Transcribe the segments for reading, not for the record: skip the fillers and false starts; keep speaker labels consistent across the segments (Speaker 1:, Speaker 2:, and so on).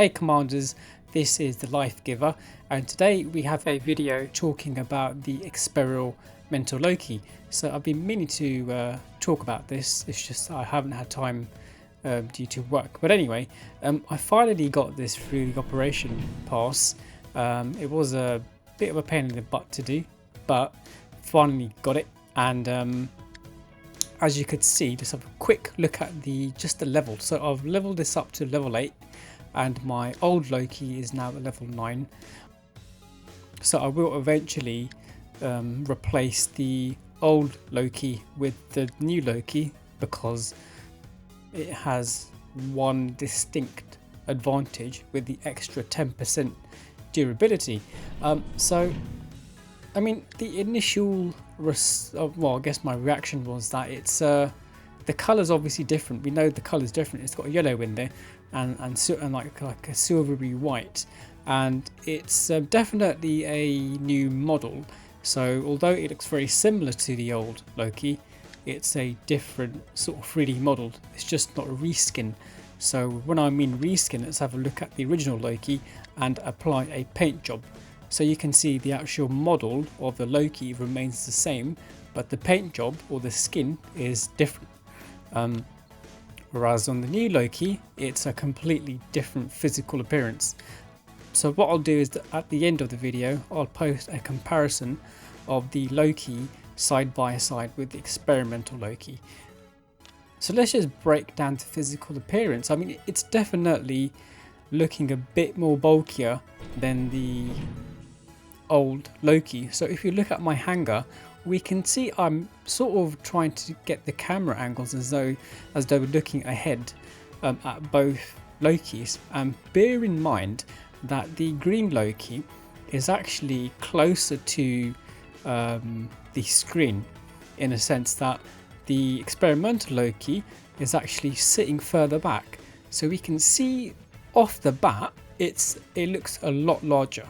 Speaker 1: Hey Commanders, this is the Life Giver, and today we have a video talking about the Experimental Loki. So I've been meaning to talk about this, it's just I haven't had time due to work. But anyway, I finally got this through the operation pass. It was a bit of a pain in the butt to do, but finally got it. And as you could see, just have a quick look at the level. So I've leveled this up to level 8 and my old Loki is now at level 9. So I will eventually replace the old Loki with the new Loki because it has one distinct advantage with the extra 10% durability. So I mean, the initial, well, I guess my reaction was that it's the colour's obviously different. We know the colour's different. It's got yellow in there, and like a silvery white, and it's definitely a new model. So although it looks very similar to the old Loki, it's a different sort of 3D model. It's just not a reskin. So when I mean reskin, let's have a look at the original Loki and apply a paint job. So you can see the actual model of the Loki remains the same, but the paint job or the skin is different. Whereas on the new Loki, it's a completely different physical appearance. So what I'll do is that at the end of the video, I'll post a comparison of the Loki side by side with the Experimental Loki. So let's just break down the physical appearance. I mean, it's definitely looking a bit more bulkier than the old Loki. So if you look at my hanger, we can see I'm sort of trying to get the camera angles as though we're looking ahead at both Lokis. And bear in mind that the green Loki is actually closer to the screen, in a sense that the Experimental Loki is actually sitting further back. So we can see off the bat it looks a lot larger.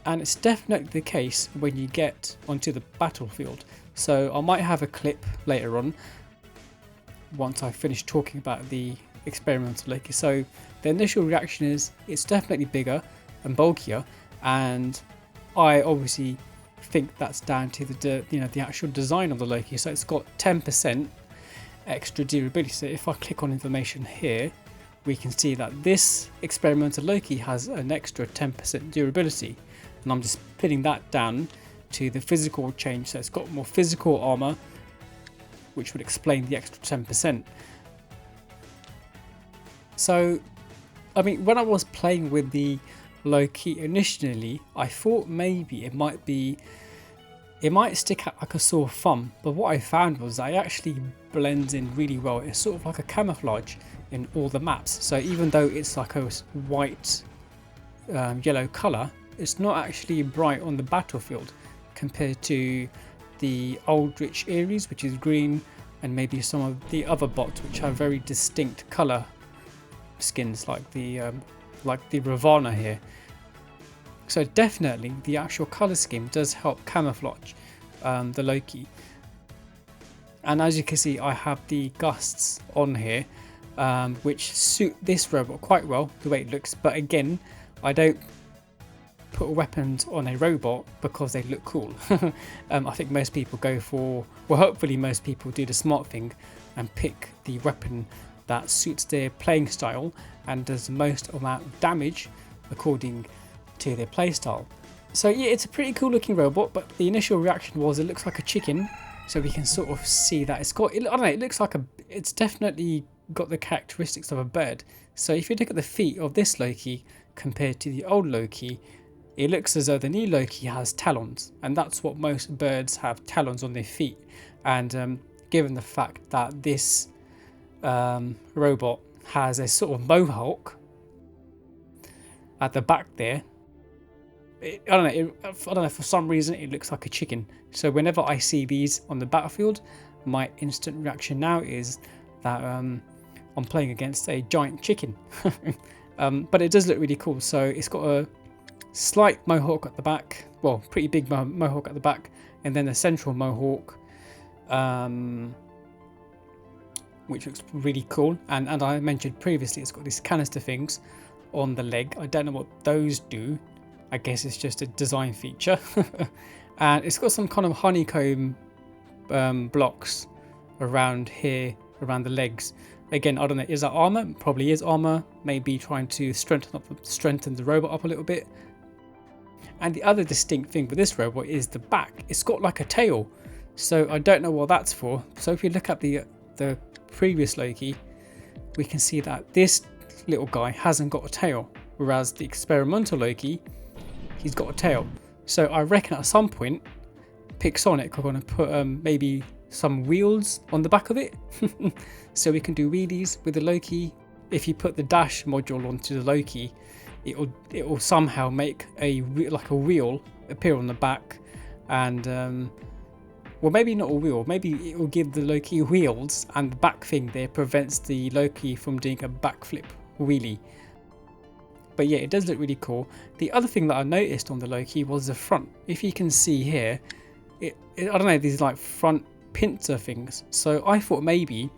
Speaker 1: And it's definitely the case when you get onto the battlefield. So I might have a clip later on once I finish talking about the Experimental Loki. So the initial reaction is it's definitely bigger and bulkier, and I obviously think that's down to the actual design of the Loki. So it's got 10% extra durability. So if I click on information here, we can see that this Experimental Loki has an extra 10% durability. And I'm just putting that down to the physical change. So it's got more physical armour, which would explain the extra 10%. So, I mean, when I was playing with the Loki initially, I thought maybe it might stick out like a sore thumb. But what I found was that it actually blends in really well. It's sort of like a camouflage in all the maps. So even though it's like a white, yellow colour, it's not actually bright on the battlefield compared to the old rich Ares, which is green, and maybe some of the other bots which have very distinct colour skins, like the Ravana here. So definitely the actual colour scheme does help camouflage the Loki. And as you can see, I have the gusts on here, which suit this robot quite well, the way it looks. But again, I don't put weapons on a robot because they look cool. I think most people go for, well, hopefully most people do the smart thing and pick the weapon that suits their playing style and does the most amount of damage according to their play style. So yeah, it's a pretty cool looking robot, but the initial reaction was it looks like a chicken. So we can sort of see that it's got, I don't know, it looks like it's definitely got the characteristics of a bird. So if you look at the feet of this Loki compared to the old Loki, it looks as though the new Loki has talons, and that's what most birds have, talons on their feet. And given the fact that this robot has a sort of mohawk at the back there, I don't know, for some reason it looks like a chicken. So whenever I see these on the battlefield, my instant reaction now is that I'm playing against a giant chicken. But it does look really cool. So it's got a slight mohawk at the back, well, pretty big mohawk at the back, and then a central mohawk, which looks really cool. And I mentioned previously, it's got these canister things on the leg. I don't know what those do. I guess it's just a design feature. And it's got some kind of honeycomb blocks around here, around the legs. Again, I don't know, is that armor? Probably is armor. Maybe trying to strengthen the robot up a little bit. And the other distinct thing with this robot is the back. It's got like a tail. So I don't know what that's for. So if you look at the previous Loki, we can see that this little guy hasn't got a tail. Whereas the experimental Loki, he's got a tail. So I reckon at some point, Pixonic are going to put maybe some wheels on the back of it. So we can do wheelies with the Loki. If you put the dash module onto the Loki, it will somehow make like a wheel appear on the back. And well, maybe not a wheel, maybe it will give the Loki wheels, and the back thing there prevents the Loki from doing a backflip wheelie. But yeah, it does look really cool. The other thing that I noticed on the Loki was the front. If you can see here, I don't know, these like front pincer things. So I thought maybe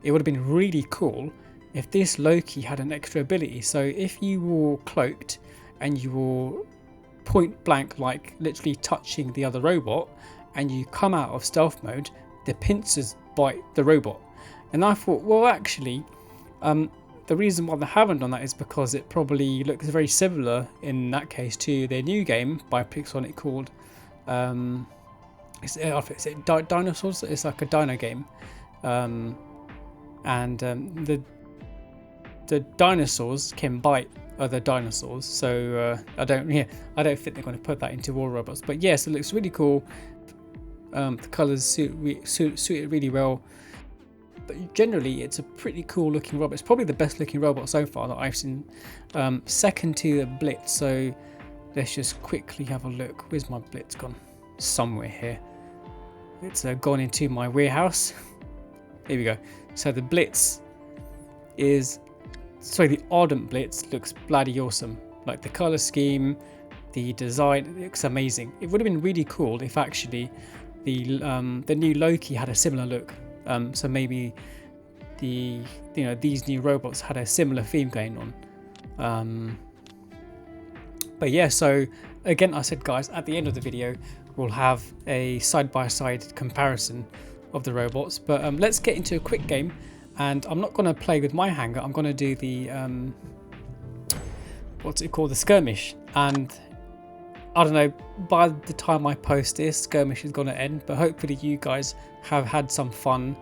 Speaker 1: it would have been really cool if this Loki had an extra ability. So if you were cloaked and you were point blank, like literally touching the other robot, and you come out of stealth mode, the pincers bite the robot. And I thought, well, actually, the reason why they haven't done that is because it probably looks very similar in that case to their new game by Pixonic called Dinosaurs. It's like a dino game, and the dinosaurs can bite other dinosaurs. So I don't think they're going to put that into all robots. But yes, it looks really cool. The colours suit it really well. But generally, it's a pretty cool looking robot. It's probably the best looking robot so far that I've seen. Second to the Blitz. So let's just quickly have a look. Where's my Blitz gone? Somewhere here. It's gone into my warehouse. Here we go. So the Blitz is, the Ardent Blitz looks bloody awesome. Like the color scheme, the design looks amazing. It would have been really cool if actually the new Loki had a similar look. So maybe these new robots had a similar theme going on. But yeah, so again, I said, guys, at the end of the video, we'll have a side-by-side comparison of the robots. But let's get into a quick game. And I'm not going to play with my hanger. I'm going to do the, what's it called? The skirmish. And I don't know, by the time I post this, skirmish is going to end. But hopefully you guys have had some fun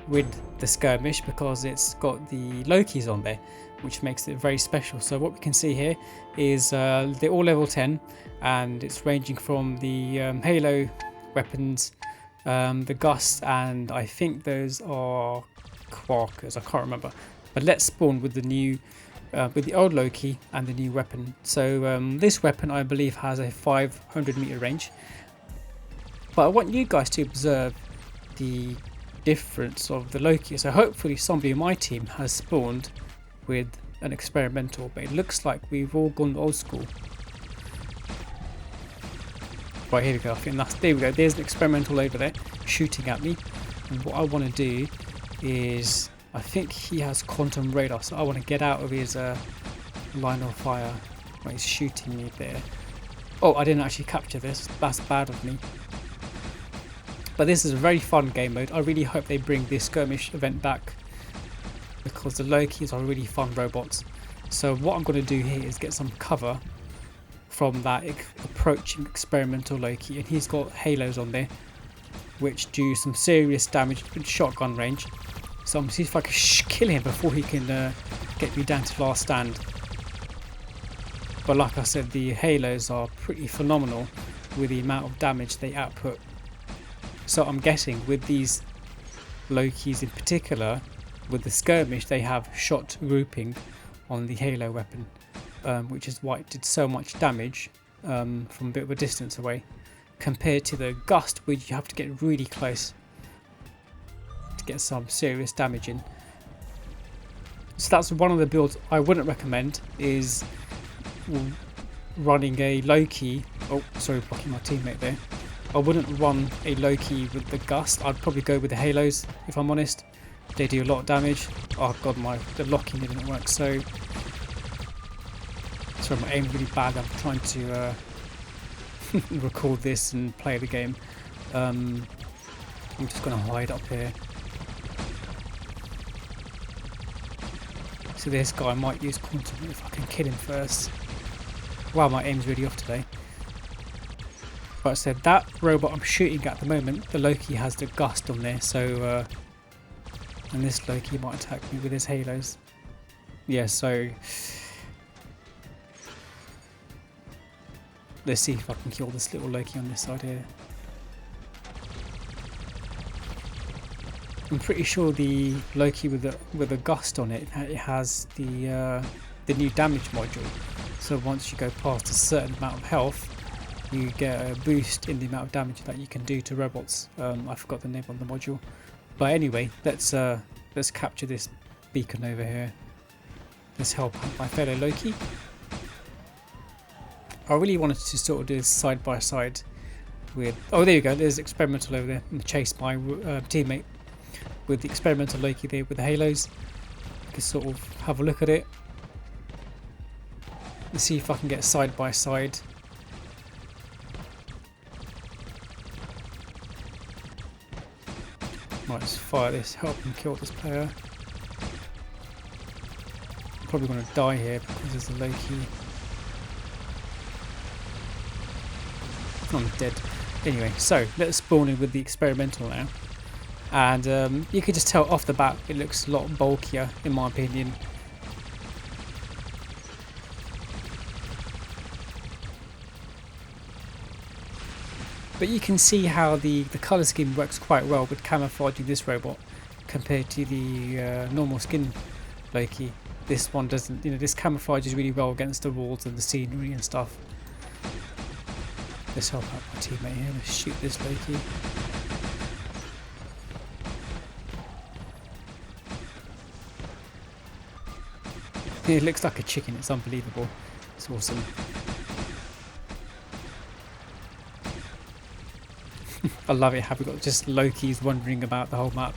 Speaker 1: with the skirmish because it's got the Lokis on there, which makes it very special. So what we can see here is they're all level 10. And it's ranging from the Halo weapons, the Gust, and I think those are Quarkers, I can't remember. But let's spawn with the new, with the old Loki and the new weapon. So this weapon I believe has a 500 meter range. But I want you guys to observe the difference of the Loki. So hopefully somebody in my team has spawned with an experimental, but it looks like we've all gone old school. Right, here we go. I think there we go. There's an experimental over there shooting at me. And what I want to do is, I think he has quantum radar, so I want to get out of his line of fire. Right, he's shooting me there. Oh, I didn't actually capture this. That's bad of me. But this is a very fun game mode. I really hope they bring this skirmish event back because the Lokis are really fun robots. So what I'm going to do here is get some cover from that approaching experimental Loki, and he's got halos on there which do some serious damage with shotgun range. So I'm going to see if I can kill him before he can get me down to last stand. But like I said, the halos are pretty phenomenal with the amount of damage they output. So I'm guessing with these Lokis in particular, with the skirmish, they have shot grouping on the halo weapon, which is why it did so much damage from a bit of a distance away, compared to the Gust, where you have to get really close to get some serious damage in. So that's one of the builds I wouldn't recommend, is running a Loki. Oh, sorry, blocking my teammate there. I wouldn't run a Loki with the Gust. I'd probably go with the halos, if I'm honest. They do a lot of damage. Oh god, the locking didn't work. So So my aim's really bad. I'm trying to record this and play the game. I'm just going to hide up here. So this guy might use quantum if I can kill him first. Wow, my aim's really off today. But I said that robot I'm shooting at the moment, the Loki has the gust on there, so and this Loki might attack me with his halos. Yeah, so let's see if I can kill this little Loki on this side here. I'm pretty sure the Loki with the gust on it has the new damage module. So once you go past a certain amount of health, you get a boost in the amount of damage that you can do to robots. I forgot the name on the module, but anyway, let's capture this beacon over here. Let's help out my fellow Loki. I really wanted to sort of do this side by side with. Oh, there you go. There's Experimental over there. And chase my teammate with the Experimental Loki there with the halos. You can sort of have a look at it. Let's see if I can get side by side. Might just fire this, help him kill this player. I'm probably going to die here because there's a Loki. I'm dead. Anyway, so let's spawn in with the Experimental now. And you can just tell off the bat it looks a lot bulkier in my opinion. But you can see how the colour scheme works quite well with camouflaging this robot compared to the normal skin Loki. This one doesn't, this camouflages really well against the walls and the scenery and stuff. Let's help out my teammate here. Let's shoot this Loki. It looks like a chicken. It's unbelievable. It's awesome. I love it how we've got just Lokis wandering about the whole map.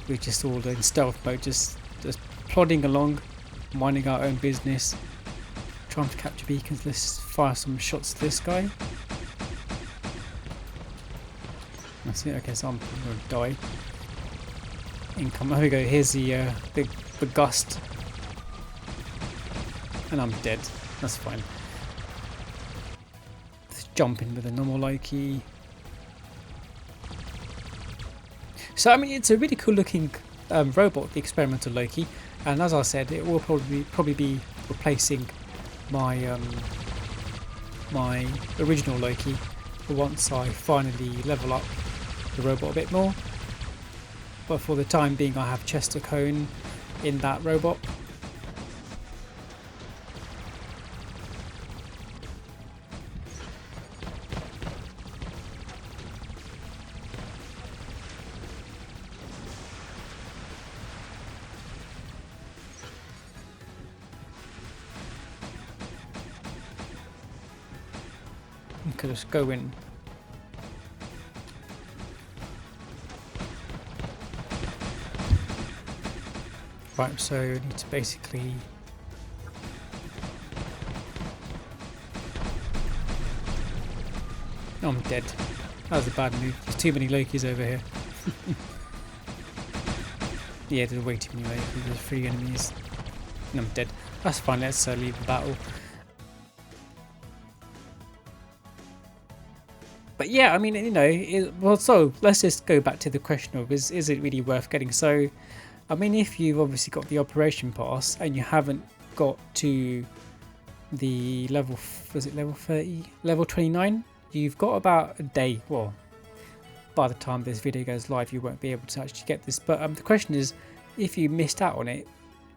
Speaker 1: We're just all in stealth mode, just plodding along, minding our own business, trying to capture beacons. Let's fire some shots to this guy. That's it. Okay, so I'm going to die. Income. There we go. Here's the gust, and I'm dead. That's fine. Let's jump in with a normal Loki. So I mean, it's a really cool looking robot, the Experimental Loki, and as I said, it will probably be replacing my my original Loki once I finally level up the robot a bit more. But for the time being, I have Chester Cone in that robot. Okay, let's go in. Right, so I need to basically oh, I'm dead. That was a bad move. There's too many Lokis over here. Yeah, there's way too many Lokis. There's 3 enemies. And I'm dead. That's fine, let's leave the battle. But yeah, I mean, well, so let's just go back to the question of is it really worth getting? So, I mean, if you've obviously got the operation pass and you haven't got to the level, was it level 30, level 29, you've got about a day. Well, by the time this video goes live, you won't be able to actually get this. But the question is, if you missed out on it,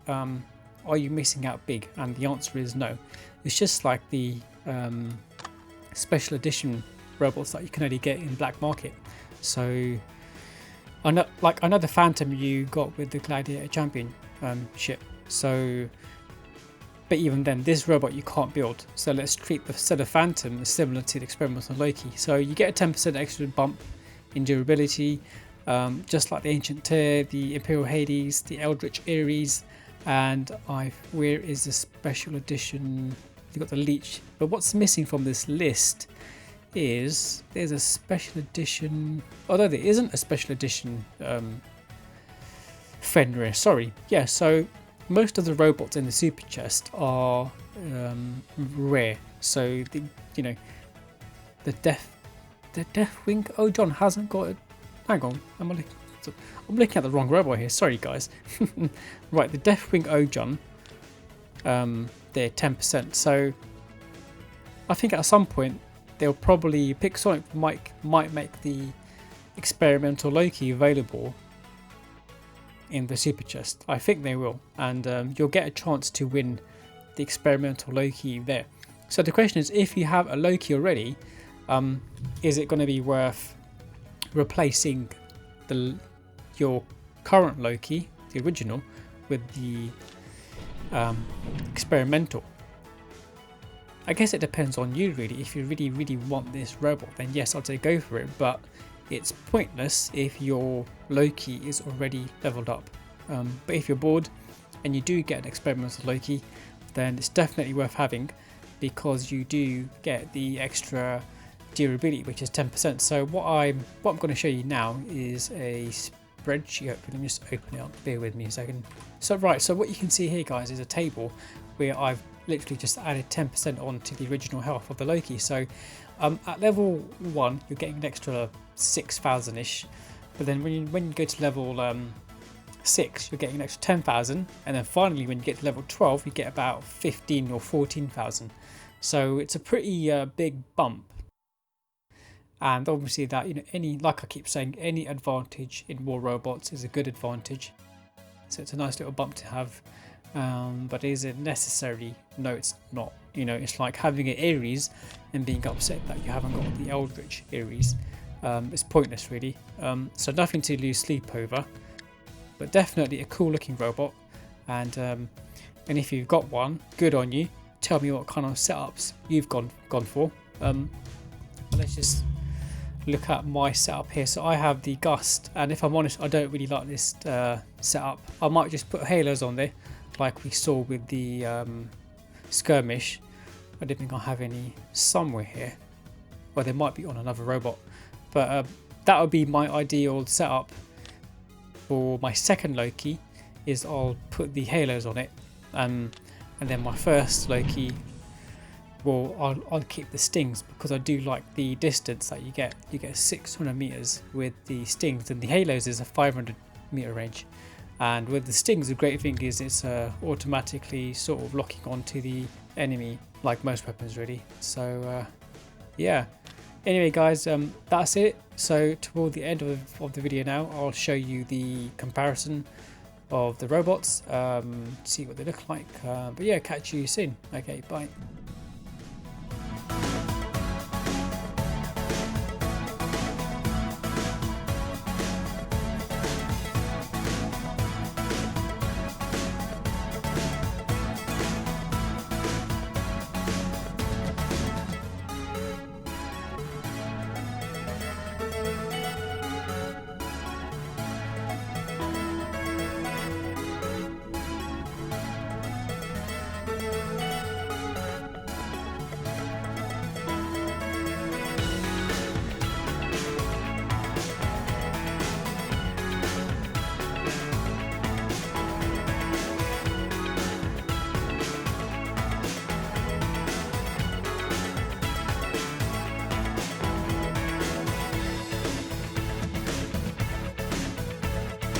Speaker 1: are you missing out big? And the answer is no. It's just like the special edition robots that you can only get in black market. So I know the Phantom you got with the Gladiator Championship. So, but even then, this robot you can't build. So let's treat the Phantom as similar to the Experimental Loki. So you get a 10% extra bump in durability, just like the Ancient Tear, the Imperial Hades, the Eldritch Ares, And where is the special edition? You've got the leech, but what's missing from this list is there's a special edition, although there isn't a special edition Fenrir, sorry. Yeah, so most of the robots in the super chest are rare. So the Deathwing Ojon hasn't got it. Hang on, I'm looking at the wrong robot here. Sorry guys. Right, the Deathwing Ojon, they're 10%. So I think at some point they'll probably Pixonic might make the Experimental Loki available in the super chest. I think they will, and you'll get a chance to win the Experimental Loki there. So the question is, if you have a Loki already, is it going to be worth replacing your current Loki, the original, with the experimental? I guess it depends on you really. If you really want this robot, then yes, I'd say go for it, but it's pointless if your Loki is already leveled up. But if you're bored and you do get an experimental Loki, then it's definitely worth having, because you do get the extra durability, which is 10%. So what I'm going to show you now is a spreadsheet. Let me just open it up, bear with me a second. So what you can see here guys is a table where I've literally just added 10% onto the original health of the Loki. So at level 1 you're getting an extra 6,000 ish, but then when you go to level 6 you're getting an extra 10,000, and then finally when you get to level 12 you get about 15 or 14,000. So it's a pretty big bump. And obviously that, like I keep saying, any advantage in more robots is a good advantage. So it's a nice little bump to have. But is it necessary? No, it's not. It's like having an Ares and being upset that you haven't got the Eldritch Ares. It's pointless really. So nothing to lose sleep over, but definitely a cool looking robot. And if you've got one, good on you. Tell me what kind of setups you've gone for. Let's just look at my setup here. So I have the Gust, and if I'm honest, I don't really like this setup. I might just put halos on there like we saw with the skirmish. I don't think I have any somewhere here. Well, they might be on another robot, but that would be my ideal setup for my second Loki. Is I'll put the halos on it, and then my first Loki, well, I'll keep the stings, because I do like the distance that you get. You get 600 meters with the stings, and the halos is a 500 meter range. And with the stings, the great thing is it's automatically sort of locking onto the enemy, like most weapons really. So yeah, anyway guys, that's it. So toward the end of the video now, I'll show you the comparison of the robots, see what they look like. But yeah, catch you soon. Okay, bye.